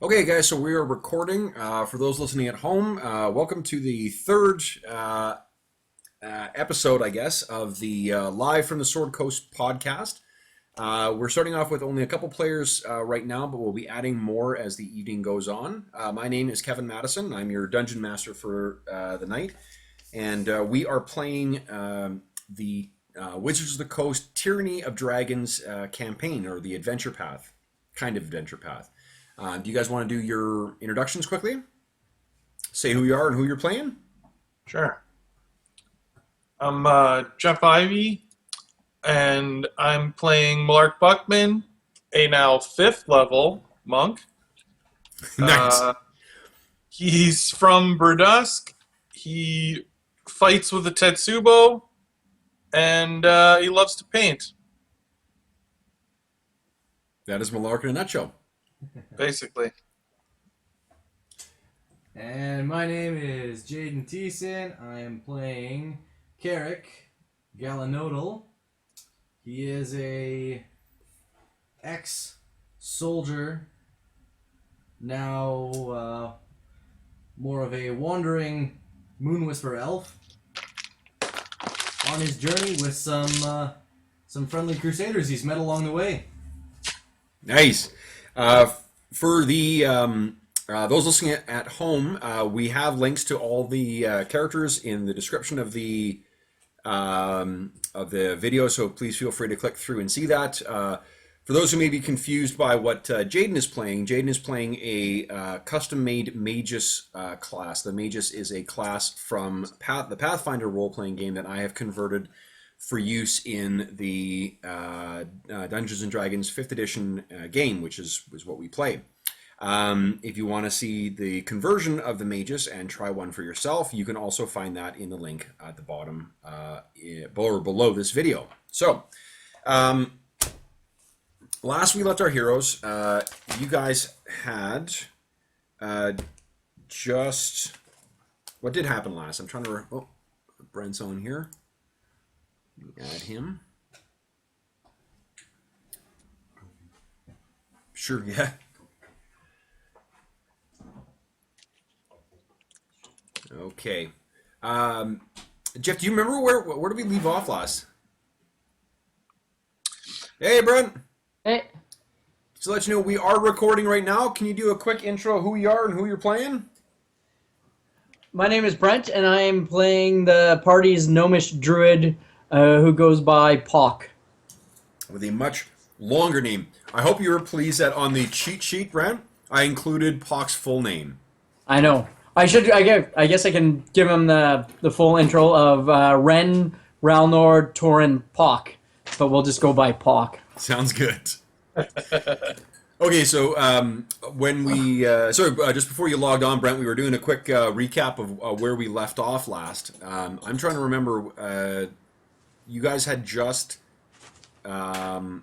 Okay, guys, so we are recording. For those listening at home, welcome to the third episode, I guess, of the Live from the Sword Coast podcast. We're starting off with only a couple players right now, but we'll be adding more as the evening goes on. My name is Kevin Madison. I'm your dungeon master for the night, and we are playing the Wizards of the Coast Tyranny of Dragons campaign, or the adventure path, kind of adventure path. Do you guys want to do your introductions quickly? Say who you are and who you're playing? Sure. I'm Jeff Ivey, and I'm playing Malark Buckman, a now 5th level monk. Nice. He's from Burdusk. He fights with a Tetsubo, and he loves to paint, That is Malark in a nutshell. basically. And my name is Jadon Thiessen. I am playing Carrick Galanodal. He is a ex-soldier, now more of a wandering moon whisper elf, on his journey with some friendly crusaders he's met along the way. Nice. For the those listening at home, we have links to all the characters in the description of the video, so please feel free to click through and see that. For those who may be confused by what Jadon is playing a custom-made Magus class. The Magus is a class from the Pathfinder role-playing game that I have converted for use in the Dungeons and Dragons 5th edition game, which is what we play. If you want to see the conversion of the Magus and try one for yourself, you can also find that in the link at the bottom or below this video. So, last we left our heroes, you guys had just... What did happen last? I'm trying to... Oh, Brent's on here. Add him. Sure, yeah. Okay. Jeff, do you remember where did we leave off last? Hey, Brent. Hey, Just to let you know, we are recording right now. Can you do a quick intro of who you are and who you're playing? my name is Brent, and I am playing the party's gnomish druid who goes by Pock. With a much longer name. I hope you were pleased that on the cheat sheet, Brent, I included Pock's full name. I know. I guess I can give him the full intro of Wrenn, Ralnor, Torin, Pock, but we'll just go by Pock. Sounds good. Okay, so when we just before you logged on, Brent, we were doing a quick recap of where we left off last. I'm trying to remember. You guys had just you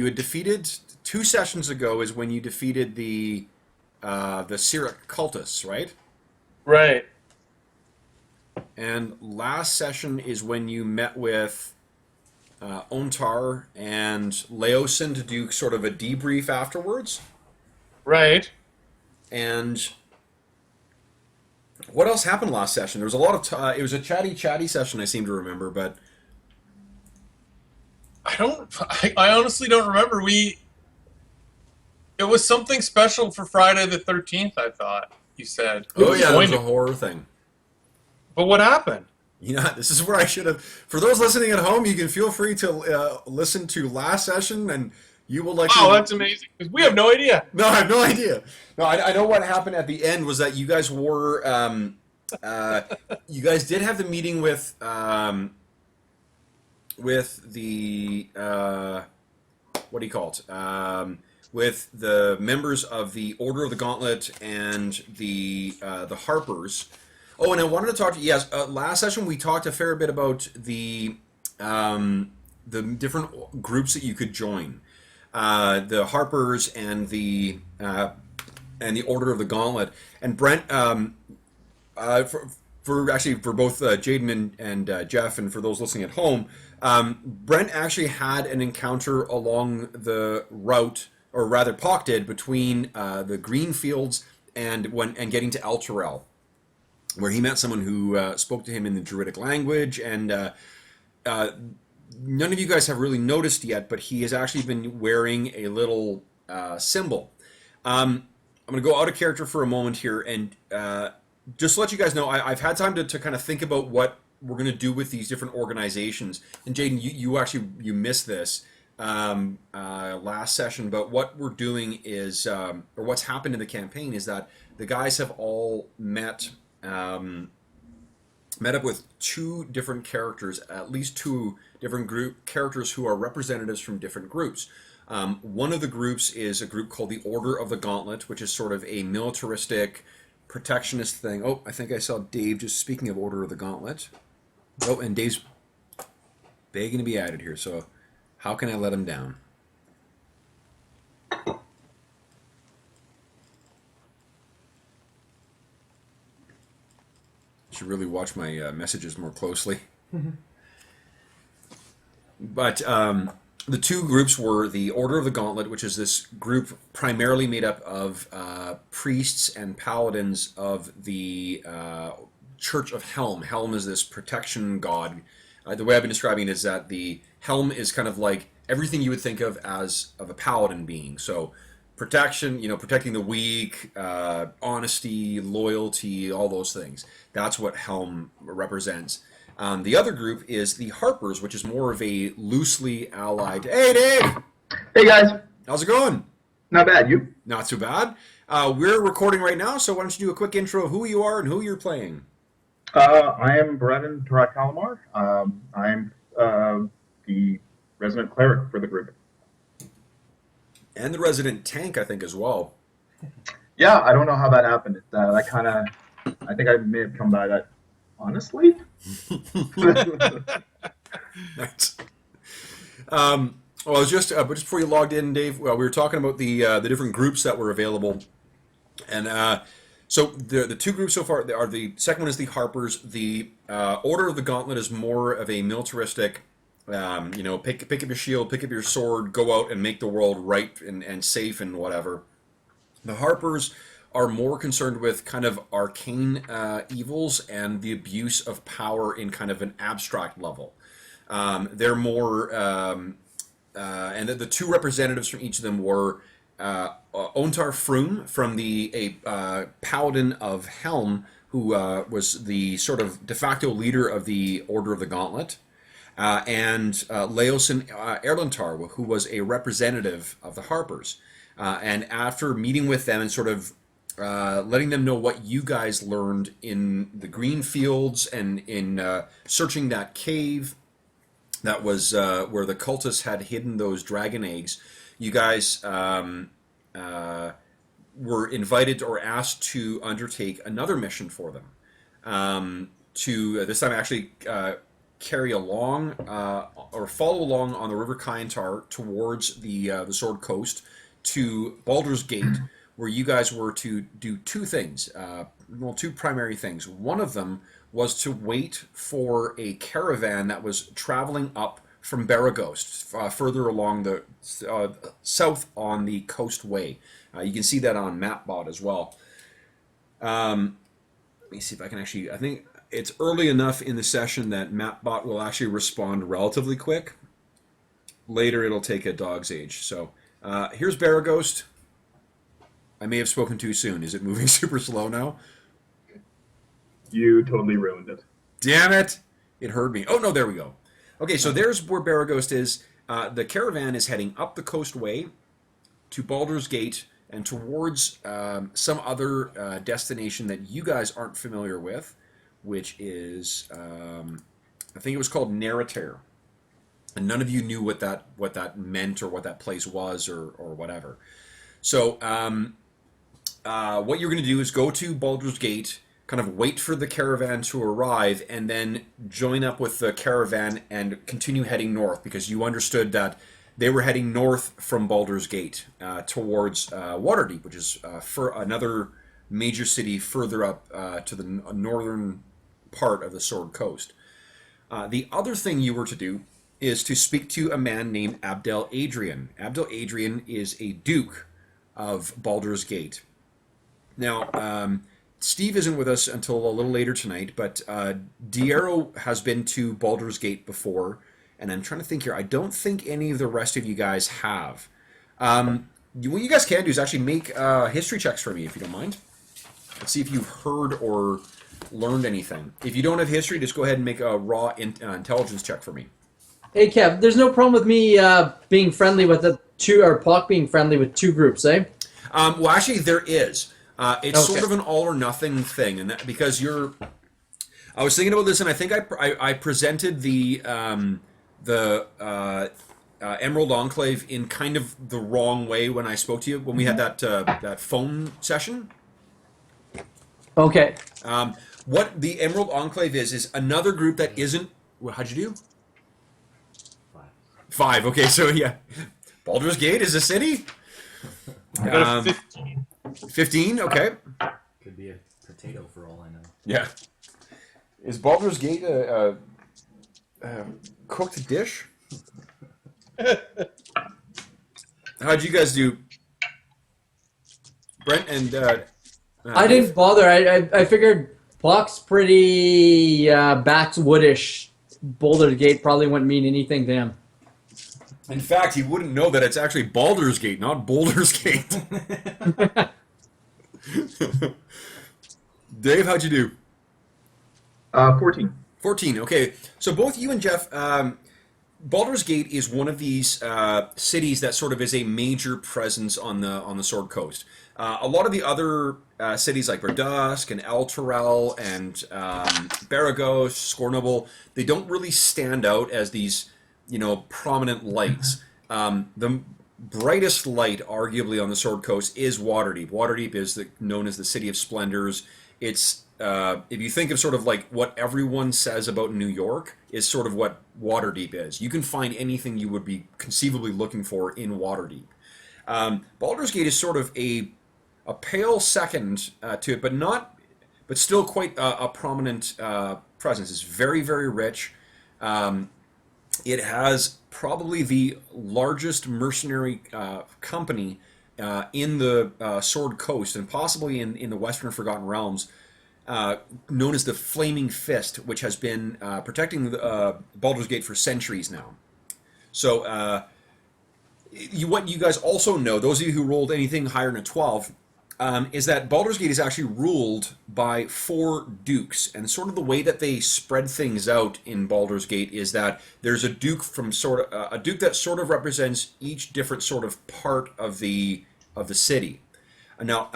had defeated 2 sessions ago is when you defeated the Cyric cultists, right? Right. And last session is when you met with Ontar and Laosin to do sort of a debrief afterwards. Right. And what else happened last session? There was a lot of it was a chatty session, I seem to remember, but I honestly don't remember. It was something special for Friday the 13th, I thought you said. oh yeah, it was a horror thing. But what happened? You know, this is where I should have. For those listening at home, you can feel free to listen to last session, and you will like. Oh, that's amazing, because we have no idea. No, I have no idea. No, I know what happened at the end was that you guys were, you guys did have the meeting with the, what do you call it? With the members of the Order of the Gauntlet and the Harpers. Oh, and I wanted to talk to you. Yes, last session we talked a fair bit about the different groups that you could join. The Harpers and the Order of the Gauntlet. And Brent, for both Jadon and Jeff, and for those listening at home, Brent actually had an encounter along the route or rather Pock did, between the green fields and getting to El Terrell, where he met someone who spoke to him in the Druidic language, and none of you guys have really noticed yet, but he has actually been wearing a little symbol. I'm going to go out of character for a moment here, and just to let you guys know, I've had time to kind of think about what we're going to do with these different organizations. And Jadon, you missed this last session, but what we're doing is, or what's happened in the campaign is that the guys have all met up with two different characters, at least two different group characters who are representatives from different groups. One of the groups is a group called the Order of the Gauntlet, which is sort of a militaristic, protectionist thing. Oh, I think I saw Dave just speaking of Order of the Gauntlet. Oh, and Dave's begging to be added here, so how can I let him down? Should really watch my messages more closely. But the two groups were the Order of the Gauntlet, which is this group primarily made up of priests and paladins of the Church of Helm. Helm is this protection god. The way I've been describing it is that the Helm is kind of like everything you would think of as of a paladin being. So protection, protecting the weak, honesty, loyalty, all those things. That's what Helm represents. The other group is the Harpers, which is more of a loosely allied... Hey, Dave! Hey, guys. How's it going? Not bad. You? Not too bad. We're recording right now, so why don't you do a quick intro of who you are and who you're playing? I am Beradin, Toraktalomar. I'm the resident cleric for the group. And the resident tank, I think, as well. Yeah, I don't know how that happened. I think I may have come by that honestly. Nice. Well, I was just before you logged in, Dave. Well, we were talking about the different groups that were available, and so the two groups so far are the second one is the Harpers. The Order of the Gauntlet is more of a militaristic. Pick up your shield, pick up your sword, go out and make the world right and safe and whatever. The Harpers are more concerned with kind of arcane evils and the abuse of power in kind of an abstract level. They're more, and the two representatives from each of them were Ontar Froom from a paladin of Helm, who was the sort of de facto leader of the Order of the Gauntlet, and Laosin Erlentar, who was a representative of the Harpers. And after meeting with them and sort of letting them know what you guys learned in the green fields and in searching that cave that was where the cultists had hidden those dragon eggs, you guys were invited or asked to undertake another mission for them. To this time actually carry along or follow along on the River Kyantar towards the Sword Coast to Baldur's Gate, where you guys were to do two things, two primary things. One of them was to wait for a caravan that was traveling up from Baragost, further along the south on the Coast Way. You can see that on MapBot as well. Let me see if I can actually... I think it's early enough in the session that MapBot will actually respond relatively quick. Later it'll take a dog's age. So here's Baragost. I may have spoken too soon. Is it moving super slow now? You totally ruined it. Damn it! It heard me. Oh, no, there we go. Okay, so there's where Baragost is. The caravan is heading up the Coastway to Baldur's Gate and towards some other destination that you guys aren't familiar with, which is, I think it was called Narratere. And none of you knew what that meant or what that place was or whatever. So what you're going to do is go to Baldur's Gate, kind of wait for the caravan to arrive, and then join up with the caravan and continue heading north, because you understood that they were heading north from Baldur's Gate towards Waterdeep, which is for another major city further up to the northern part of the Sword Coast. The other thing you were to do is to speak to a man named Abdel Adrian. Abdel Adrian is a duke of Baldur's Gate. Now, Steve isn't with us until a little later tonight, but Diero has been to Baldur's Gate before, and I'm trying to think here. I don't think any of the rest of you guys have. What you guys can do is actually make history checks for me, if you don't mind. Let's see if you've heard or learned anything. If you don't have history, just go ahead and make a raw intelligence check for me. Hey, Kev, there's no problem with me being friendly with the two, or Pock being friendly with two groups, eh? Well, actually, there is. It's Okay. sort of an all or nothing thing, and that, because you're. I was thinking about this, and I think I presented the Emerald Enclave in kind of the wrong way when I spoke to you when we had that phone session. Okay. What the Emerald Enclave is another group that isn't. How'd you do? 5. Okay, so yeah, Baldur's Gate is a city. I got a 15. 15. Okay. Could be a potato for all I know. Yeah. Is Baldur's Gate a cooked dish? How'd you guys do, Brent and? I didn't bother. I figured Pock's pretty backswoodish. Boulder Gate probably wouldn't mean anything to him. In fact, he wouldn't know that it's actually Baldur's Gate, not Boulder's Gate. Dave, how'd you do? 14. 14. Okay, so both you and Jeff. Baldur's Gate is one of these cities that sort of is a major presence on the Sword Coast. A lot of the other cities like Verdusk and Elturel and Baragos, Scornable, they don't really stand out as these, prominent lights. The brightest light, arguably, on the Sword Coast is Waterdeep. Waterdeep is known as the City of Splendors. It's if you think of sort of like what everyone says about New York is sort of what Waterdeep is. You can find anything you would be conceivably looking for in Waterdeep. Baldur's Gate is sort of a pale second to it, but still quite a prominent presence. It's very, very rich. It has probably the largest mercenary company in the Sword Coast, and possibly in the Western Forgotten Realms, known as the Flaming Fist, which has been protecting Baldur's Gate for centuries now. So, what you guys also know, those of you who rolled anything higher than a 12, is that Baldur's Gate is actually ruled by 4 dukes, and sort of the way that they spread things out in Baldur's Gate is that there's a duke from a duke that sort of represents each different sort of part of the city. Now,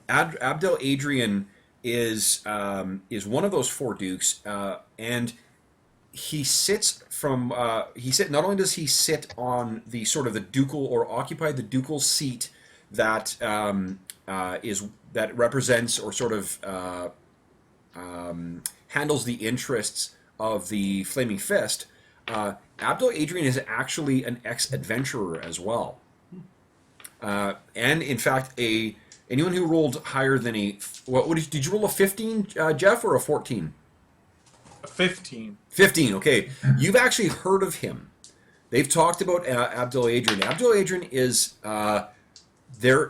Abdel Adrian is one of those 4 dukes, and he sits from not only does he sit on the sort of the ducal or occupy the ducal seat that that represents or sort of handles the interests of the Flaming Fist. Abdel Adrian is actually an ex-adventurer as well, and in fact, anyone who rolled higher than did you roll a 15, Jeff, or a 14? A 15. 15. Okay, you've actually heard of him. They've talked about Abdel Adrian. Abdel Adrian is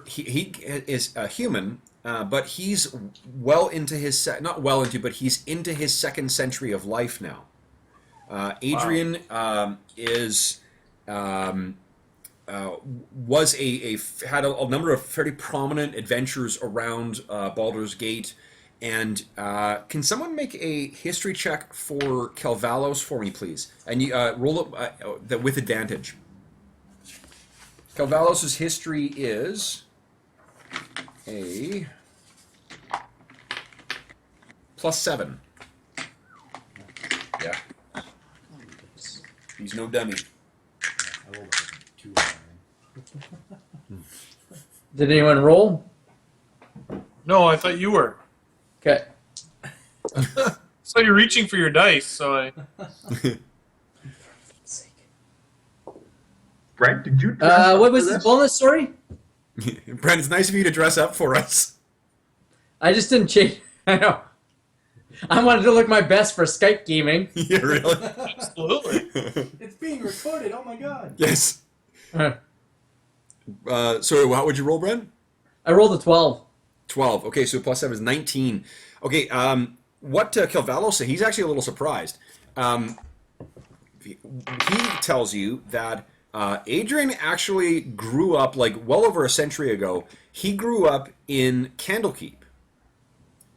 he is a human, but he's well into his not well into, but he's into his 2nd century of life now. Adrian is was had a number of fairly prominent adventures around Baldur's Gate, and can someone make a history check for Calvalos for me, please? And you roll up that with advantage. Calvalos' history is a +7. Yeah. He's no dummy. I rolled a 2 on Did anyone roll? No, I thought you were. Okay. So you're reaching for your dice, so I... Brent, did you? What was the bonus? Sorry, Brent, it's nice of you to dress up for us. I just didn't change. I know. I wanted to look my best for Skype gaming. Yeah, really? Absolutely. It's being recorded. Oh my god. Yes. I So how would you roll, Brent? rolled a 12. 12. Okay, so plus 7 is 19. Okay, what Calvallo said, he's actually a little surprised. He tells you that Adrian actually grew up, like, well over a century ago. He grew up in Candlekeep.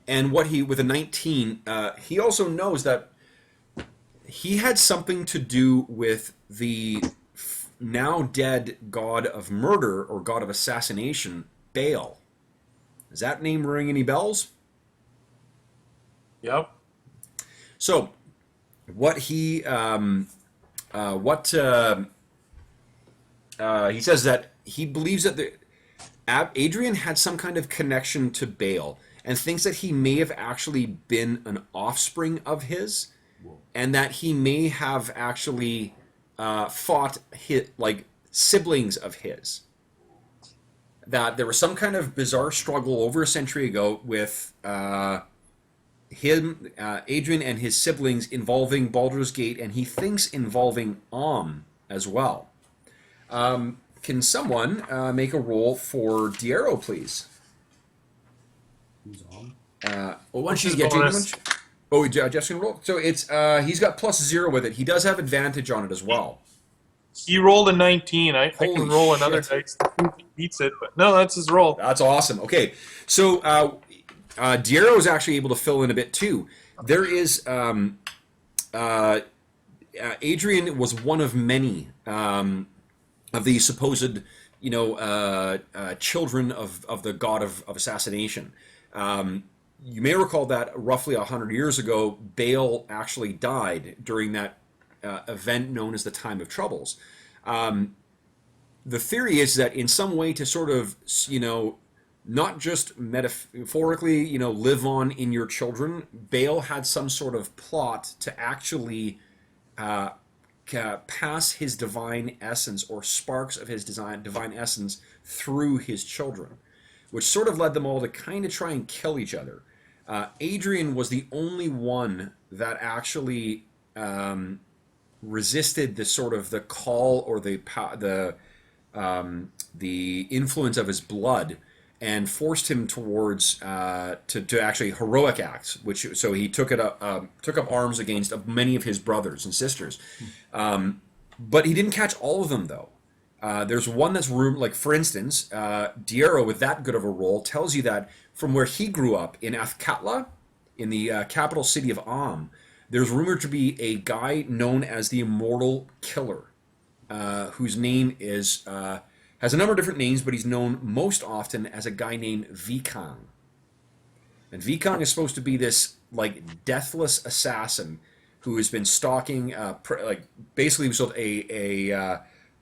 And with a 19, he also knows that he had something to do with the now dead god of murder or god of assassination, Baal. Does that name ring any bells? Yep. So, what he says that he believes that Adrian had some kind of connection to Baal and thinks that he may have actually been an offspring of his, and that he may have actually fought like siblings of his. That there was some kind of bizarre struggle over a century ago with Adrian and his siblings involving Baldur's Gate, and he thinks involving as well. Can someone make a roll for Diero, please? Who's on? Once you his get bonus? Jeff's gonna roll. So it's he's got +0 with it. He does have advantage on it as well. He rolled a 19. I Holy can roll another shit. dice to prove he beats it, but no, that's his roll. That's awesome. Okay, so Diero is actually able to fill in a bit too. There is Adrian was one of many of the supposed, children of the god of assassination. You may recall that roughly 100 years ago, Baal actually died during that event known as the Time of Troubles. The theory is that in some way to sort of, not just metaphorically, live on in your children, Baal had some sort of plot to actually pass his divine essence or sparks of his divine essence through his children, which sort of led them all to kind of try and kill each other. Adrian was the only one that actually resisted the sort of the call or the influence of his blood, and forced him towards to actually heroic acts. So he took up arms against many of his brothers and sisters, but he didn't catch all of them though. There's one that's like for instance, Diero with that good of a roll tells you that from where he grew up in Athkatla, in the capital city of there's rumored to be a guy known as the Immortal Killer, whose name has a number of different names, but he's known most often as a guy named Vikang. And Vikang is supposed to be this like deathless assassin who has been stalking, basically sort of a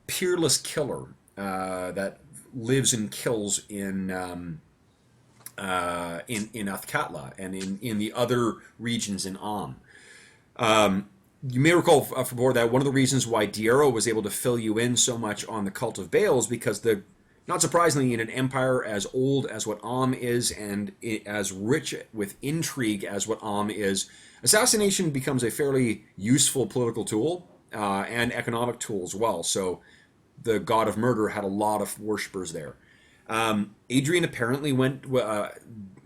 peerless killer that lives and kills in Athkatla and in the other regions in you may recall from before that one of the reasons why Diero was able to fill you in so much on the cult of Baal is because not surprisingly, in an empire as old as what is and as rich with intrigue as what is, assassination becomes a fairly useful political tool and economic tool as well. So the god of murder had a lot of worshippers there. Adrian apparently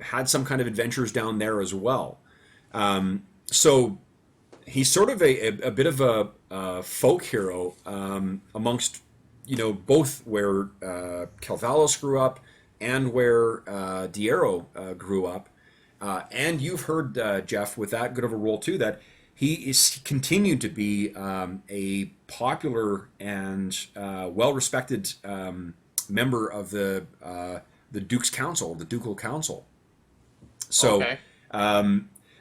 had some kind of adventures down there as well. So he's sort of a bit of a folk hero amongst, both where Calvalos grew up and where Diero grew up. And you've heard, Jeff, with that good of a role too, that he is continued to be a popular and well-respected member of the Duke's Council, the Ducal Council. So, Okay.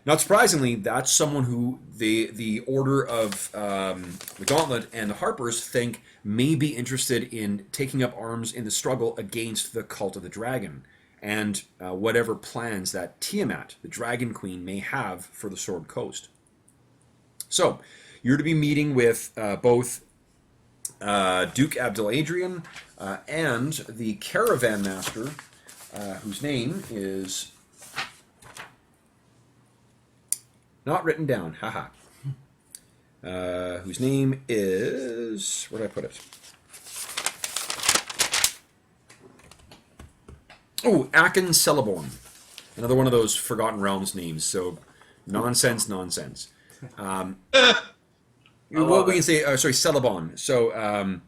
not surprisingly, that's someone who the Order of the Gauntlet and the Harpers think may be interested in taking up arms in the struggle against the Cult of the Dragon and whatever plans that Tiamat, the Dragon Queen, may have for the Sword Coast. So, you're to be meeting with both Duke Abdel Adrian and the Caravan Master, whose name is Not written down. Haha. Whose name is... Where did I put it? Oh, Akin Celeborn. Another one of those Forgotten Realms names. So, nonsense. What we can say... sorry, Celebon. So,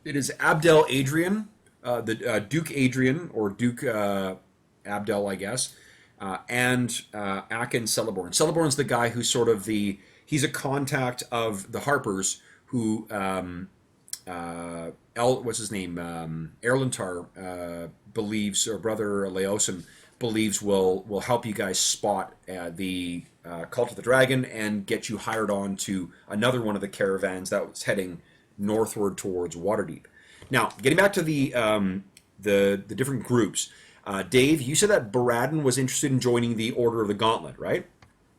it is Abdel Adrian, the Duke Adrian, or Duke Abdel, I guess, and Akin Celeborn. Celeborn's the guy who's sort of he's a contact of the Harpers who, what's his name? Erlentar believes, or Brother Laosin believes will help you guys spot the Cult of the Dragon and get you hired on to another one of the caravans that was heading northward towards Waterdeep. Now, getting back to the different groups, Dave, you said that Beradin was interested in joining the Order of the Gauntlet, right?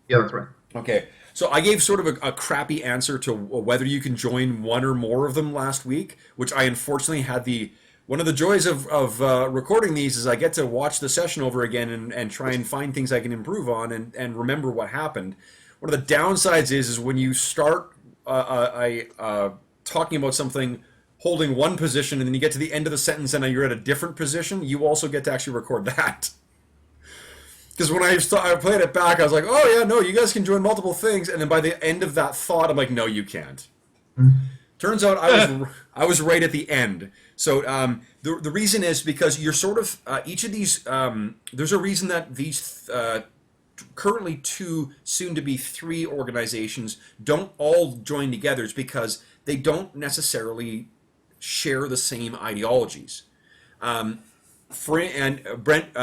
Yeah, that's right. Okay, so I gave sort of a crappy answer to whether you can join one or more of them last week, which I unfortunately had one of the joys of recording these is I get to watch the session over again and try and find things I can improve on and remember what happened. One of the downsides is when you start talking about something holding one position and then you get to the end of the sentence and you're at a different position, you also get to actually record that. Because when I played it back, I was like, oh yeah, no, you guys can join multiple things. And then by the end of that thought, I'm like, no, you can't. Turns out I was right at the end. So the reason is because you're sort of, each of these, there's a reason that these currently 2, soon to be 3 organizations don't all join together. Is because they don't necessarily share the same ideologies. And Brent,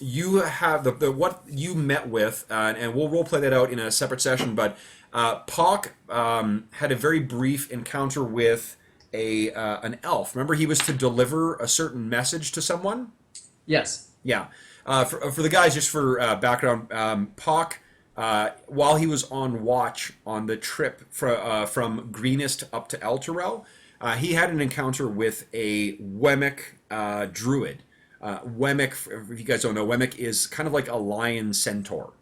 you have what you met with, and we'll role play that out in a separate session. But Pock had a very brief encounter with an elf. Remember, he was to deliver a certain message to someone. Yes. Yeah. For the guys, just for background, Pock, while he was on watch on the trip from Greenest up to Elturel, he had an encounter with a Wemmick druid. Wemmick, if you guys don't know, Wemmick is kind of like a lion centaur.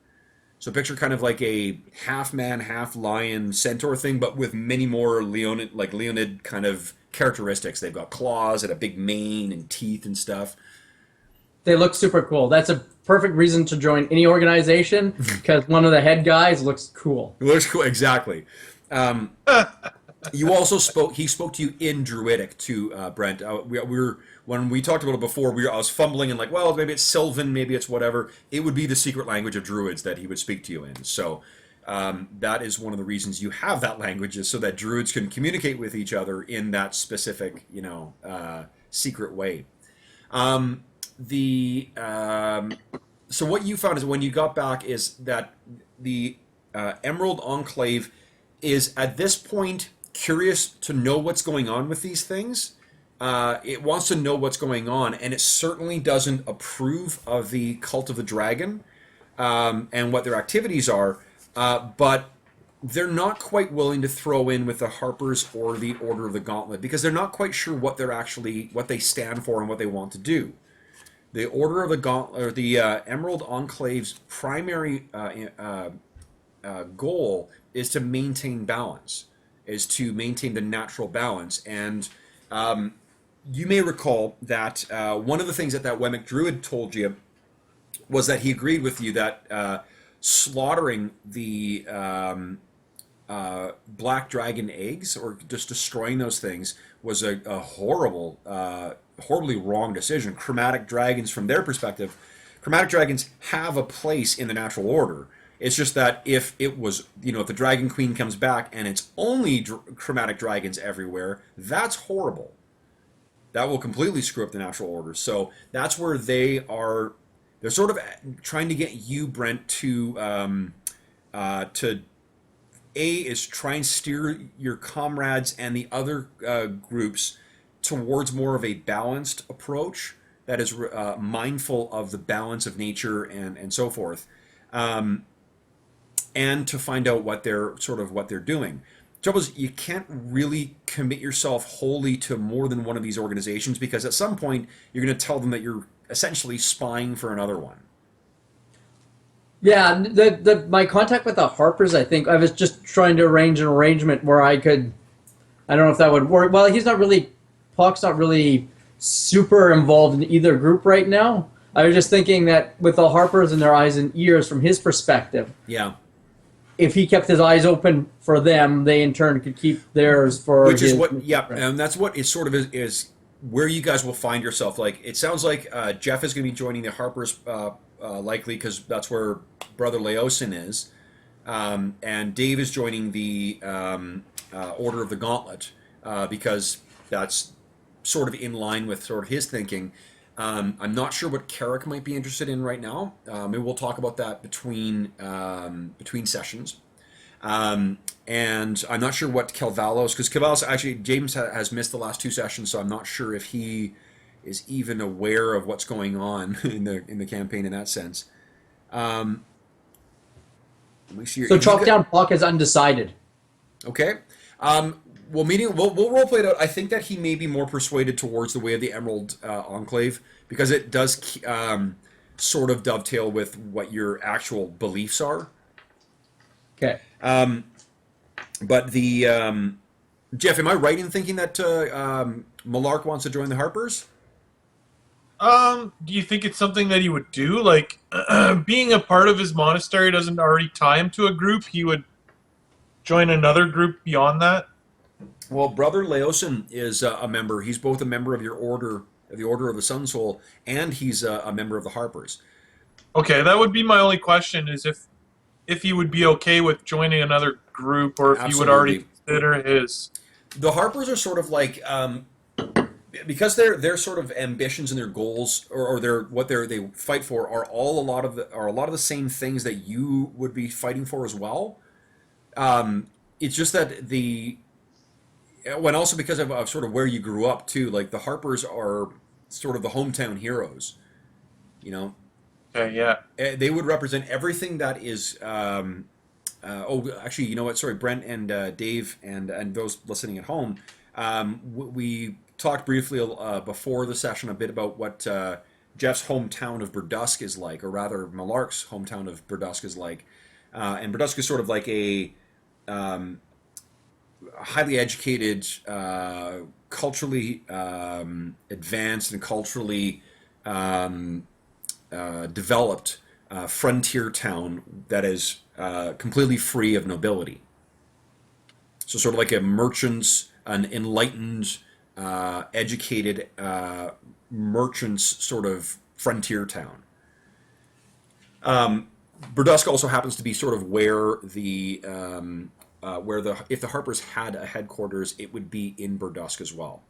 So picture kind of like a half-man, half-lion centaur thing, but with many more Leonid kind of characteristics. They've got claws and a big mane and teeth and stuff. They look super cool. That's a perfect reason to join any organization because one of the head guys looks cool. It looks cool, exactly. You also he spoke to you in Druidic too, Brent. When we talked about it before, I was fumbling and like, well, maybe it's Sylvan, maybe it's whatever. It would be the secret language of Druids that he would speak to you in. So that is one of the reasons you have that language, is so that Druids can communicate with each other in that specific, secret way. So what you found is when you got back is that the Emerald Enclave is at this point curious to know what's going on with these things. It wants to know what's going on, and it certainly doesn't approve of the Cult of the Dragon and what their activities are, but they're not quite willing to throw in with the Harpers or the Order of the Gauntlet because they're not quite sure what they stand for and what they want to do. The Order of the Gauntlet, or the Emerald Enclave's primary goal is to maintain balance, is to maintain the natural balance. And you may recall that one of the things that Wemmick Druid told you was that he agreed with you that slaughtering the black dragon eggs, or just destroying those things, was a horribly wrong decision. Chromatic dragons, from their perspective, chromatic dragons have a place in the natural order. It's just that if it was, if the Dragon Queen comes back and it's only chromatic dragons everywhere, that's horrible. That will completely screw up the natural order. So that's where they're sort of trying to get you, Brent, to try and steer your comrades and the other groups towards more of a balanced approach that is mindful of the balance of nature and so forth. And to find out what they're doing. The trouble is, you can't really commit yourself wholly to more than one of these organizations, because at some point you're going to tell them that you're essentially spying for another one. Yeah, my contact with the Harpers, I think I was just trying to arrange an arrangement where I could. I don't know if that would work. Well, he's not really. Pock's not really super involved in either group right now. I was just thinking that with the Harpers and their eyes and ears, from his perspective, Yeah. if he kept his eyes open for them, they in turn could keep theirs for. Which is his- what, yeah, and that's what is sort of is where you guys will find yourself. Like, it sounds like Jeff is going to be joining the Harpers likely because that's where Brother Laosin is, and Dave is joining the Order of the Gauntlet because that's sort of in line with sort of his thinking. I'm not sure what Carrick might be interested in right now. Maybe we'll talk about that between sessions. And I'm not sure what Calvalos, because Calvalos actually, James has missed the last 2 sessions, so I'm not sure if he is even aware of what's going on in the campaign in that sense. Let me see. So chop down Pock is undecided. Okay. We'll role play it out. I think that he may be more persuaded towards the Way of the Emerald Enclave because it does sort of dovetail with what your actual beliefs are. Okay. But the Jeff, am I right in thinking that Malark wants to join the Harpers? Do you think it's something that he would do? Like, being a part of his monastery doesn't already tie him to a group. He would join another group beyond that? Well, Brother Laosin is a member. He's both a member of your order, the Order of the Sun Soul, and he's a member of the Harpers. Okay, that would be my only question, is if he would be okay with joining another group, or if he would already consider his... The Harpers are sort of like... because their sort of ambitions and their goals, or they fight for, are a lot of the same things that you would be fighting for as well. It's just that when also because of sort of where you grew up too, like the Harpers are sort of the hometown heroes, you know. Okay, yeah. They would represent everything that is. Actually, you know what? Sorry, Brent and Dave and those listening at home. We talked briefly before the session a bit about what Jeff's hometown of Burdusk is like, or rather Malark's hometown of Burdusk is like. And Burdusk is sort of like a highly educated, culturally advanced, and culturally developed frontier town that is completely free of nobility. So sort of like a merchant's, an enlightened, educated merchant's sort of frontier town. Burdusk also happens to be sort of where if the Harpers had a headquarters, it would be in Burdusk as well.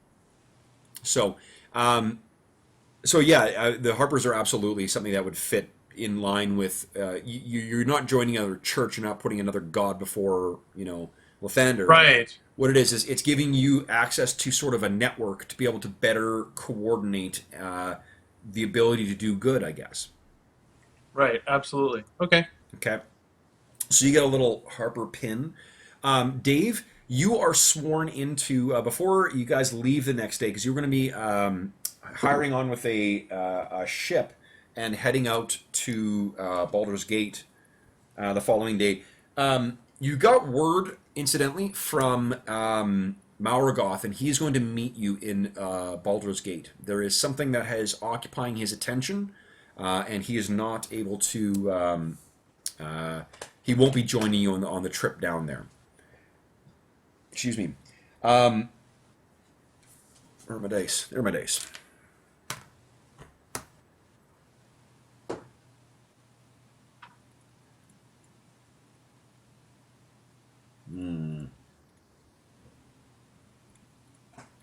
So, the Harpers are absolutely something that would fit in line with you're not joining another church, you're not putting another god before Lathander. Right. What it is it's giving you access to sort of a network to be able to better coordinate the ability to do good, I guess. Right, absolutely. Okay. Okay. So you get a little Harper pin. Dave, you are sworn into, before you guys leave the next day, because you're going to be hiring on with a ship and heading out to Baldur's Gate the following day. You got word, incidentally, from Mauragoth, and he's going to meet you in Baldur's Gate. There is something that is occupying his attention, and he is not able to... he won't be joining you on the trip down there. Excuse me. Where are my dice? There are my dice.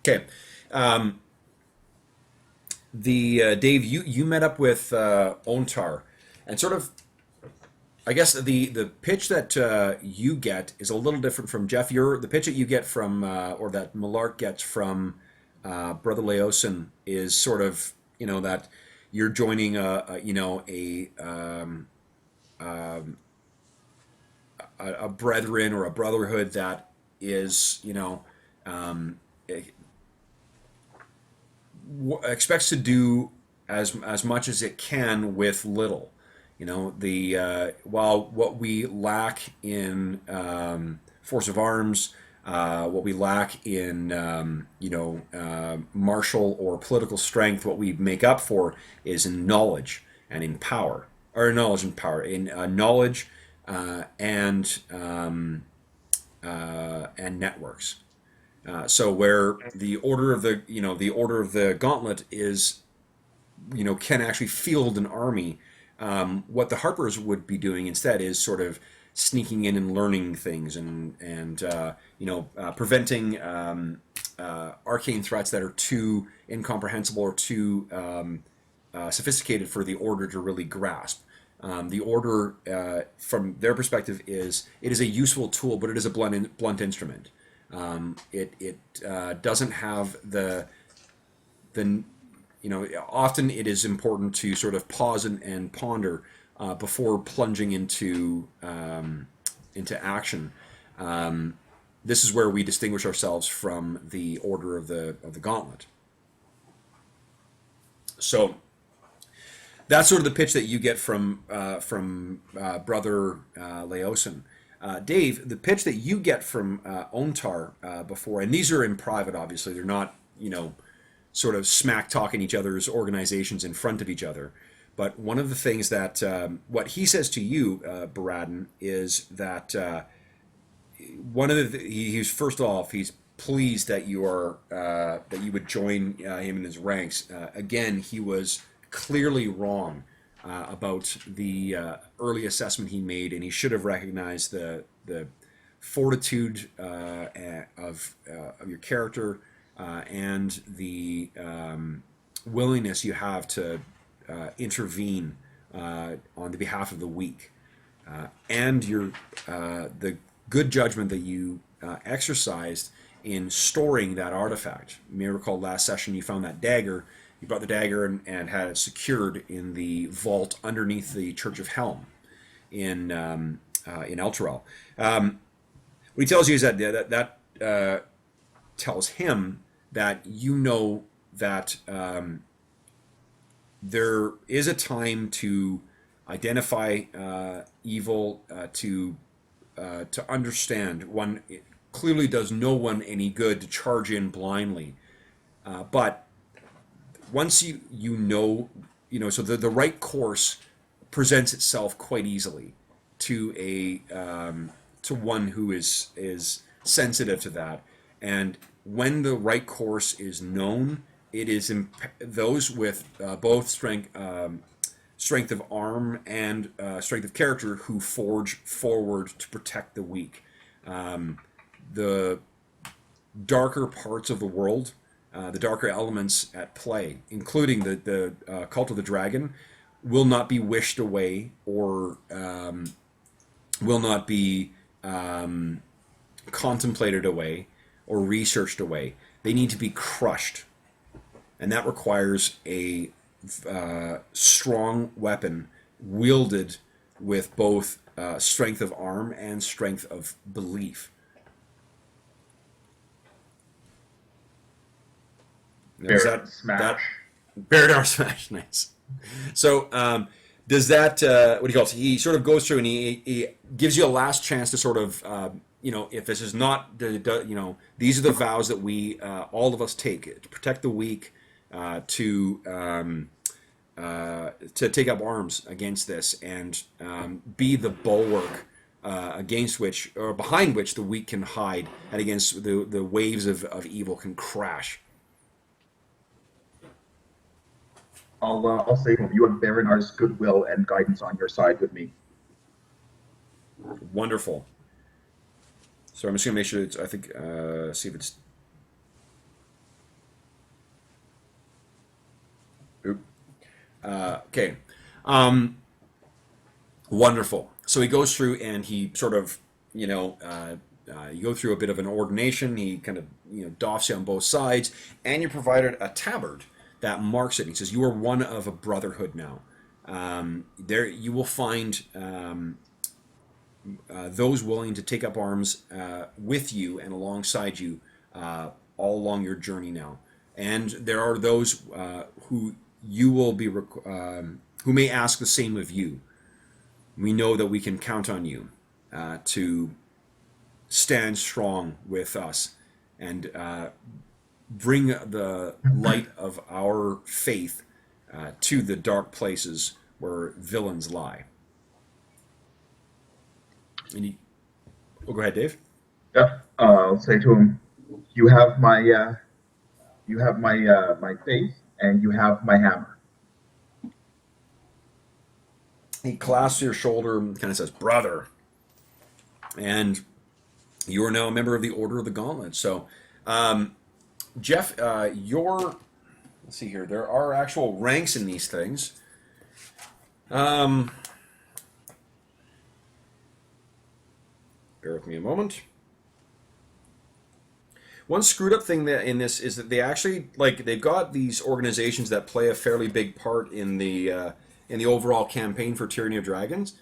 Okay. Dave, you met up with Ontar, and sort of, I guess the pitch that you get is a little different from Jeff. The pitch that you get from, or that Malark gets from Brother Laosin is sort of, that you're joining a brethren or a brotherhood that is, expects to do as much as it can with little. You know, while what we lack in force of arms, what we lack in martial or political strength, what we make up for is in knowledge and in power, or knowledge and power, in knowledge and networks. So where the order of the gauntlet is, can actually field an army. What the Harpers would be doing instead is sort of sneaking in and learning things and preventing arcane threats that are too incomprehensible or too sophisticated for the Order to really grasp. The Order, from their perspective, it is a useful tool, but it is a blunt instrument. It doesn't have often it is important to sort of pause and ponder before plunging into action. This is where we distinguish ourselves from the Order of the Gauntlet. So that's sort of the pitch that you get from Brother Laosin. Dave, the pitch that you get from Ontar before, and these are in private, obviously, they're not, sort of smack talking each other's organizations in front of each other. But one of the things that what he says to you, Beradin, is that he's first off, he's pleased that you are that you would join him in his ranks. Again, he was clearly wrong about the early assessment he made, and he should have recognized the fortitude of your character and the willingness you have to intervene on the behalf of the weak, and the good judgment that you exercised in storing that artifact. You may recall last session you found that dagger. You brought the dagger and had it secured in the vault underneath the Church of Helm in Elturel. What he tells you is that tells him that that there is a time to identify evil, to understand. One, it clearly does no one any good to charge in blindly, but once so the right course presents itself quite easily to to one who is sensitive to that. And when the right course is known, it is those with both strength of arm and strength of character who forge forward to protect the weak. The darker parts of the world, the darker elements at play, including the cult of the dragon, will not be wished away or will not be contemplated away or researched away. They need to be crushed, and that requires a strong weapon wielded with both strength of arm and strength of belief. Beradin smash. Beradin smash, nice. So, does that, what do you call it? He sort of goes through and he gives you a last chance to sort of, if this is not, these are the vows that we, all of us take to protect the weak, to take up arms against this and be the bulwark against which, or behind which the weak can hide and against the waves of evil can crash. I'll say you have Baronar's goodwill and guidance on your side with me. Wonderful. So I'm just gonna make sure it's, I think, see if it's. Oop. Okay. Wonderful. So he goes through and he sort of, you go through a bit of an ordination. He kind of, doffs you on both sides, and you're provided a tabard that marks it. He says, "You are one of a brotherhood now. There you will find those willing to take up arms with you and alongside you all along your journey now. And there are those who you will be who may ask the same of you. we know that we can count on you to stand strong with us and bring the light of our faith to the dark places where villains lie. And he, oh, go ahead, Dave. Yep. I'll say to him, "You have my my faith, and you have my hammer." He clasps your shoulder and kind of says, "Brother," and you are now a member of the Order of the Gauntlet. So, Jeff, let's see here. There are actual ranks in these things. Bear with me a moment. One screwed up thing that in this is that they actually they've got these organizations that play a fairly big part in the overall campaign for Tyranny of Dragons,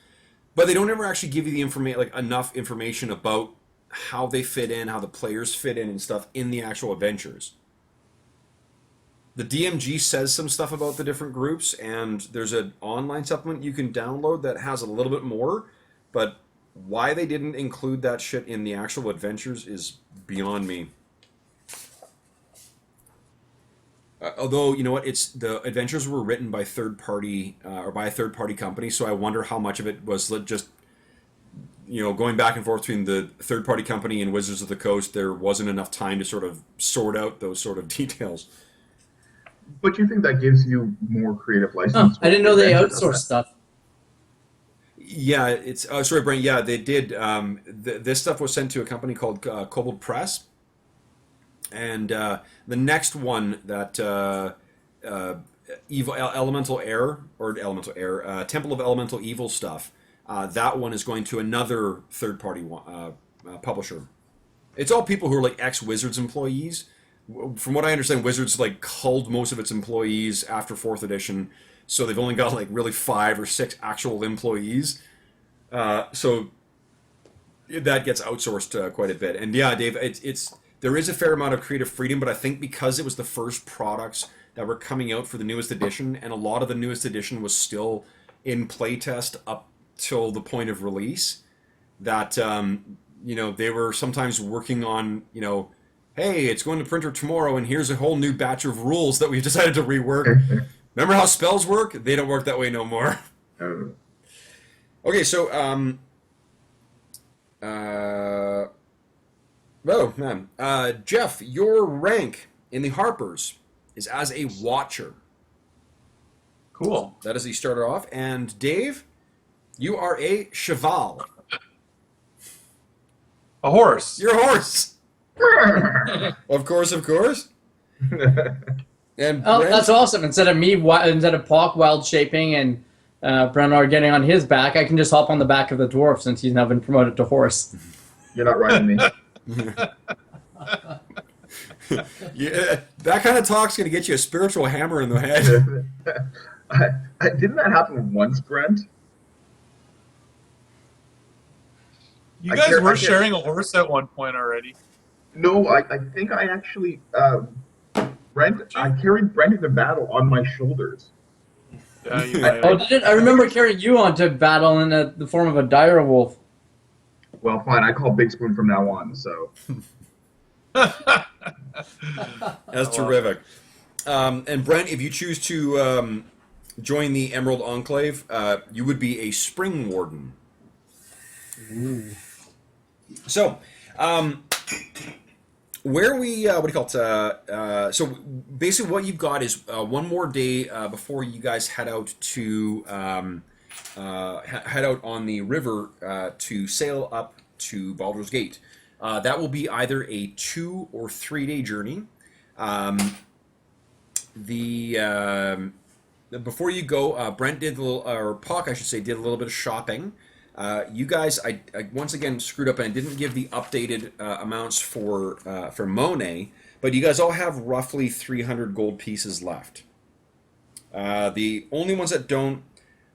but they don't ever actually give you the enough information about how they fit in, how the players fit in, and stuff in the actual adventures. The DMG says some stuff about the different groups, and there's an online supplement you can download that has a little bit more, but why they didn't include that shit in the actual adventures is beyond me. Although, you know what, the adventures were written by third-party, or by a third-party company, so I wonder how much of it was just, going back and forth between the third-party company and Wizards of the Coast. There wasn't enough time to sort of sort out those sort of details. But you think that gives you more creative license? I didn't know they outsource stuff. Yeah, it's... Oh, sorry, Brent. Yeah, they did. This stuff was sent to a company called Kobold Press. And the next one, that Elemental Air, Temple of Elemental Evil stuff, that one is going to another third-party publisher. It's all people who are ex-Wizards employees. From what I understand, Wizards culled most of its employees after 4th edition, so they've only got really 5 or 6 actual employees. So that gets outsourced quite a bit. And yeah, Dave, there is a fair amount of creative freedom, but I think because it was the first products that were coming out for the newest edition, and a lot of the newest edition was still in playtest up till the point of release, that they were sometimes working on hey, it's going to printer tomorrow, and here's a whole new batch of rules that we've decided to rework. Remember how spells work? They don't work that way no more. Okay, so, oh, man. Jeff, your rank in the Harpers is as a Watcher. Cool. That is the starter off. And Dave, you are a Cheval. A horse. You're a horse. Of course. And Oh, Brent, that's awesome. Instead of Pock wild shaping and Brennar getting on his back, I can just hop on the back of the dwarf since he's now been promoted to horse. You're not riding me. yeah, that kind of talk's going to get you a spiritual hammer in the head. Didn't that happen once, Brent? You guys were sharing a horse at one point already. No, I think I actually, Brent, I carried Brent into battle on my shoulders. Yeah, you might Oh, have. I remember carrying you on to battle in the form of a dire wolf. Well, fine, I call Big Spoon from now on, so. That's terrific. And Brent, if you choose to join the Emerald Enclave, you would be a Spring Warden. Ooh. So, where we, what do you call it? So basically what you've got is one more day before you guys head out to, head out on the river to sail up to Baldur's Gate. That will be either a 2 or 3 day journey. Before you go, Brent did or Pock, I should say, did a little bit of shopping. You guys, I once again screwed up and I didn't give the updated amounts for Monet, but you guys all have roughly 300 gold pieces left. The only ones that don't,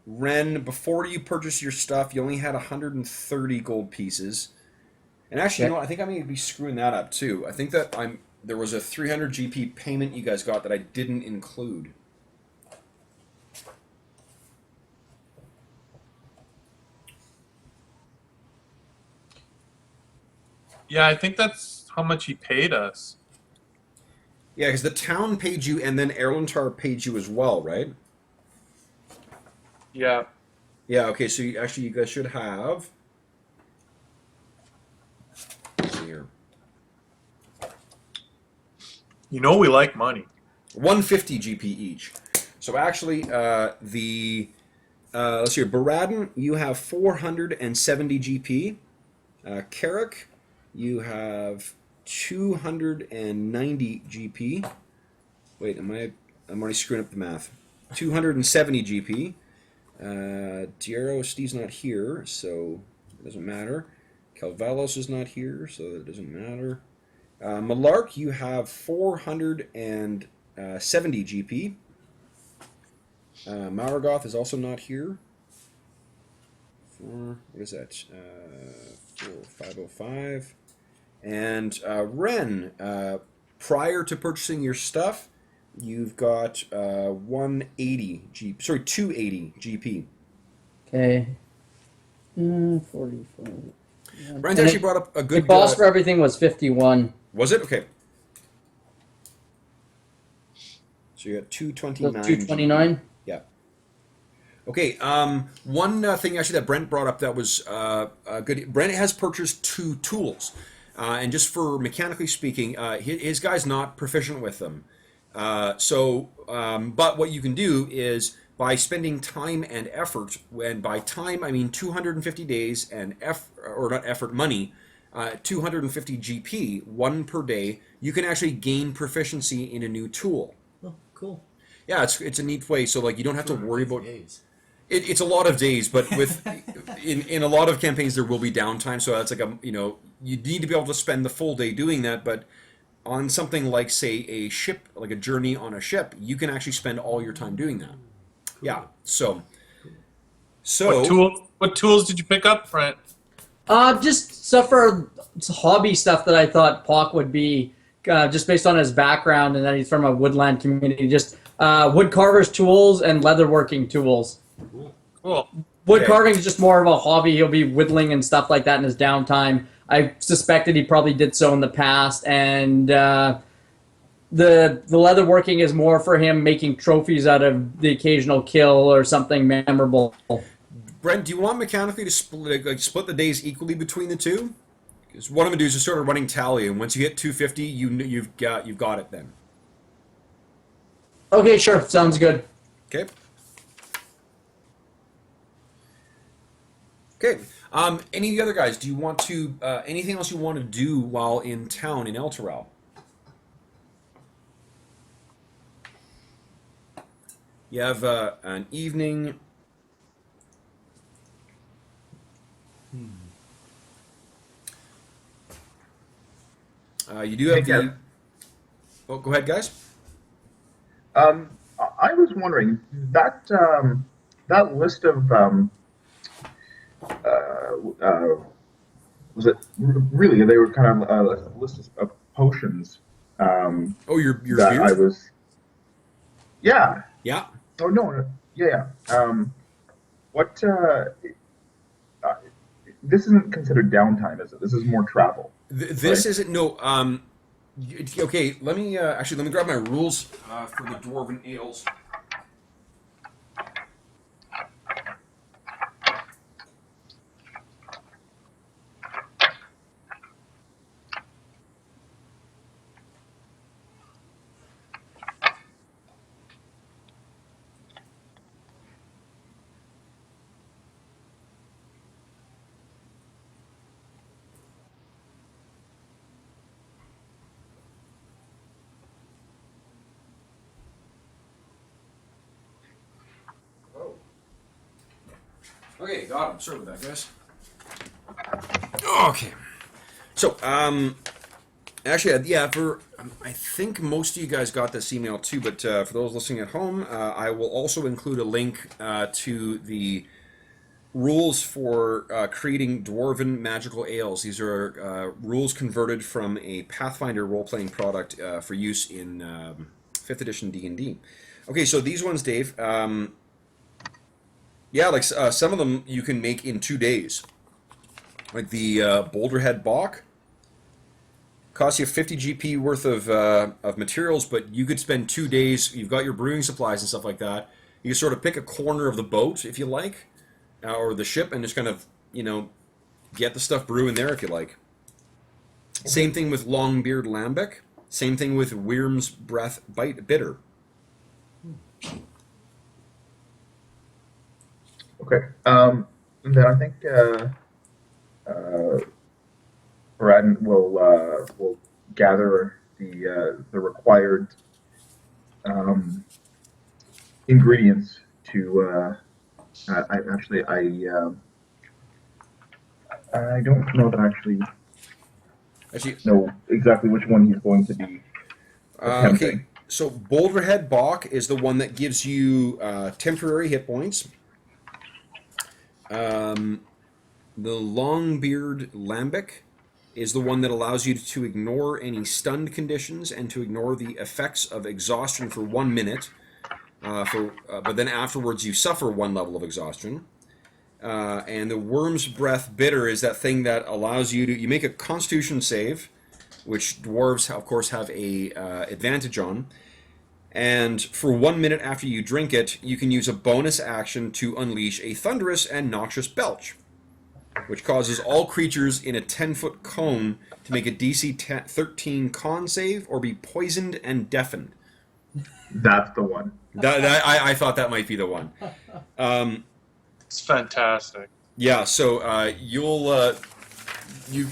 Wrenn, before you purchase your stuff, you only had 130 gold pieces. And actually, you know what? I think I may be screwing that up too. I think that there was a 300 GP payment you guys got that I didn't include. Yeah, I think that's how much he paid us. Yeah, because the town paid you, and then Erlentar paid you as well, right? Yeah. Yeah. Okay. So you guys should have. Let's see here. You know we like money. 150 GP each. So actually, let's see here. Beradin, you have 470 GP. Carrick, you have 290 GP. Wait, I'm already screwing up the math. 270 GP. Diero, Steve's not here, so it doesn't matter. Calvalos is not here, so it doesn't matter. Malark, you have 470 GP. Maragoth is also not here. What is that? 505. And Wrenn, prior to purchasing your stuff, you've got 180 GP. Sorry, 280 GP. Okay. 44. Brent actually brought up a The good. cost for everything was 51. Was it? Okay. So you got 229. 229. Yeah. Okay. One thing actually that Brent brought up that was good. Brent has purchased 2 tools, and just for mechanically speaking, his guy's not proficient with them. But what you can do is by spending time and effort, and by time I mean 250 days and money, 250 GP, 1 per day, you can actually gain proficiency in a new tool. Oh, cool. Yeah, it's a neat way. So like you don't have to worry about. Days. It's a lot of days, but with in a lot of campaigns there will be downtime. So that's like you need to be able to spend the full day doing that. But on something like say a ship, like a journey on a ship, you can actually spend all your time doing that. Yeah. So. What tools did you pick up, Brent? Just stuff for hobby stuff that I thought Pock would be, just based on his background and that he's from a woodland community. Just wood carver's tools and leatherworking tools. Cool. Wood Okay. carving is just more of a hobby. He'll be whittling and stuff like that in his downtime. I suspected he probably did so in the past, and the leatherworking is more for him making trophies out of the occasional kill or something memorable. Brent, do you want mechanically to split the days equally between the two? Because what I'm gonna do is just sort of running tally, and once you hit 250, you've got it then. Okay, sure, sounds good. Okay. Okay. Any of the other guys? Do you want to anything else you want to do while in town in Elturel? You have an evening. You do have Hey, Kev. the. Oh, go ahead, guys. I was wondering that that list of was it really they were kind of a list of potions. Oh, your that beard? I was. Yeah. Yeah. Oh no. Yeah. What? This isn't considered downtime, is it? This is more travel. This Right. isn't no. Okay, let me grab my rules for the dwarven ales. Okay, got him. Sorry about that, guys. Okay. So, actually, yeah, I think most of you guys got this email too, but for those listening at home, I will also include a link to the rules for creating dwarven magical ales. These are rules converted from a Pathfinder role-playing product for use in 5th edition D&D. Okay, so these ones, Dave. Yeah, like some of them you can make in 2 days. Like the Boulderhead Bock. Costs you 50 GP worth of materials, but you could spend 2 days. You've got your brewing supplies and stuff like that. You can sort of pick a corner of the boat if you like, or the ship, and just kind of get the stuff brewing there if you like. Same thing with Longbeard Lambic. Same thing with Wyrm's Breath Bitter. Okay. Then I think Beradin will gather the required ingredients to. I don't know that I actually know exactly which one he's going to be attempting. Okay, so Boulderhead Bach is the one that gives you temporary hit points. The Longbeard Lambic is the one that allows you to ignore any stunned conditions and to ignore the effects of exhaustion for 1 minute. But then afterwards you suffer 1 level of exhaustion. And the Wyrm's Breath Bitter is that thing that allows you to... You make a Constitution save, which dwarves, of course, have a advantage on. And for 1 minute after you drink it, you can use a bonus action to unleash a thunderous and noxious belch, which causes all creatures in a 10-foot cone to make a DC 13 con save or be poisoned and deafened. That's the one. I thought that might be the one. It's fantastic. Yeah, so you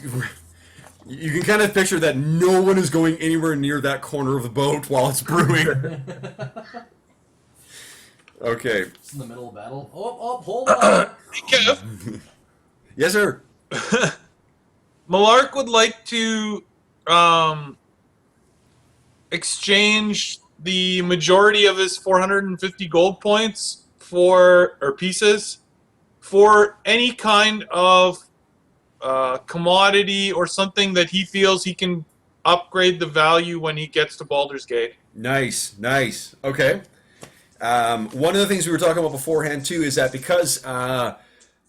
can kind of picture that no one is going anywhere near that corner of the boat while it's brewing. Okay. It's in the middle of battle. Hold on. Kev, Yes, sir. Malark would like to exchange the majority of his 450 gold points pieces for any kind of commodity or something that he feels he can upgrade the value when he gets to Baldur's Gate. Nice. Okay. One of the things we were talking about beforehand, too, is that because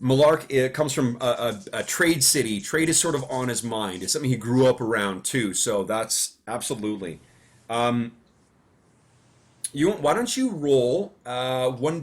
Malark comes from a trade city, trade is sort of on his mind. It's something he grew up around, too, so that's absolutely. Why don't you roll 1